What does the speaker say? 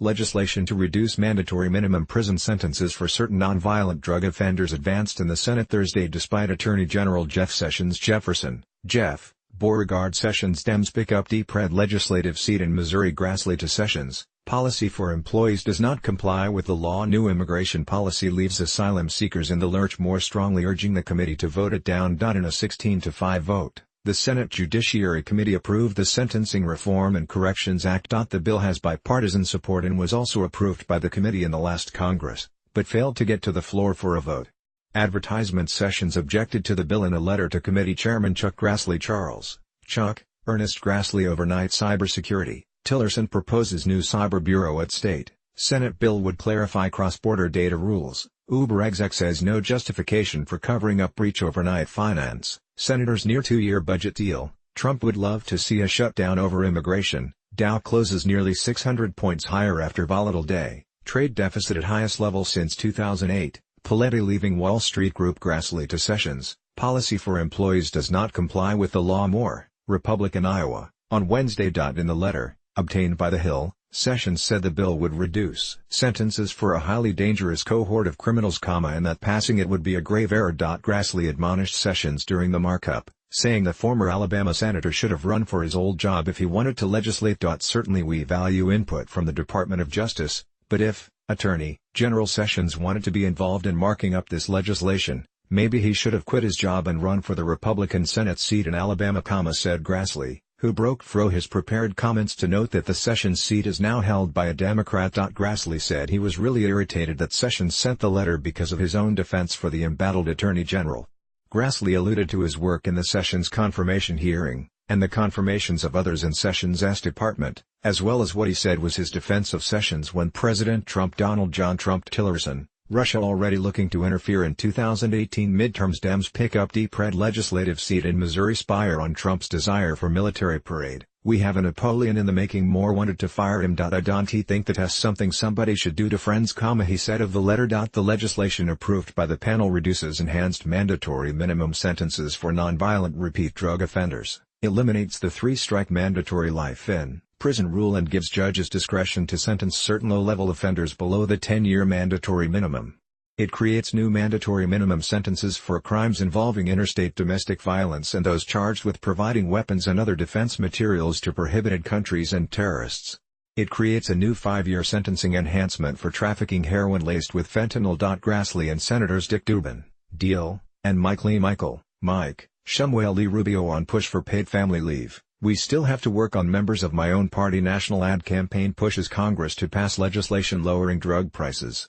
Legislation to reduce mandatory minimum prison sentences for certain nonviolent drug offenders advanced in the Senate Thursday despite Attorney General Jeff SessionsJefferson, Jeff, Beauregard SessionsDems pick up deep red legislative seat in Missouri. Grassley to Sessions, policy for employees does not comply with the law. New immigration policy leaves asylum seekers in the lurch, more strongly urging the committee to vote it down. In a 16-5 vote, the Senate Judiciary Committee approved the Sentencing Reform and Corrections Act. The bill has bipartisan support and was also approved by the committee in the last Congress, but failed to get to the floor for a vote. Advertisement. Sessions objected to the bill in a letter to committee chairman Chuck Grassley. Charles Chuck Ernest Grassley. Overnight cybersecurity. Tillerson proposes new cyber bureau at state. Senate bill would clarify cross-border data rules. Uber exec says no justification for covering up breach overnight finance. Senators near two-year budget deal. Trump would love to see a shutdown over immigration. Dow closes nearly 600 points higher after volatile day. Trade deficit at highest level since 2008. Paletti leaving Wall Street Group. Grassley to Sessions, policy for employees does not comply with the law. More, Republican Iowa. On Wednesday. In the letter, obtained by The Hill, Sessions said the bill would reduce sentences for a highly dangerous cohort of criminals, and that passing it would be a grave error. Grassley admonished Sessions during the markup, saying the former Alabama senator should have run for his old job if he wanted to legislate. Certainly we value input from the Department of Justice, but if Attorney General Sessions wanted to be involved in marking up this legislation, maybe he should have quit his job and run for the Republican Senate seat in Alabama, said Grassley, who broke through his prepared comments to note that the Sessions seat is now held by a Democrat. Grassley said he was really irritated that Sessions sent the letter because of his own defense for the embattled Attorney General. Grassley alluded to his work in the Sessions confirmation hearing, and the confirmations of others in Sessions' department, as well as what he said was his defense of Sessions when President Trump. Donald John Trump. Tillerson, Russia already looking to interfere in 2018 midterms. Dems pick up deep red legislative seat in Missouri. Spire on Trump's desire for military parade. We have a Napoleon in the making. More wanted to fire him. I don't think that's something somebody should do to friends, he said of the letter. The legislation approved by the panel reduces enhanced mandatory minimum sentences for nonviolent repeat drug offenders, eliminates the 3-strike mandatory life in prison rule, and gives judges discretion to sentence certain low-level offenders below the 10-year mandatory minimum. It creates new mandatory minimum sentences for crimes involving interstate domestic violence and those charged with providing weapons and other defense materials to prohibited countries and terrorists. It creates a new 5-year sentencing enhancement for trafficking heroin laced with fentanyl. Grassley and Senators Dick Dubin, Deal, and Mike Shumway Lee Rubio on push for paid family leave. We still have to work on. Members of my own party national ad campaign pushes Congress to pass legislation lowering drug prices.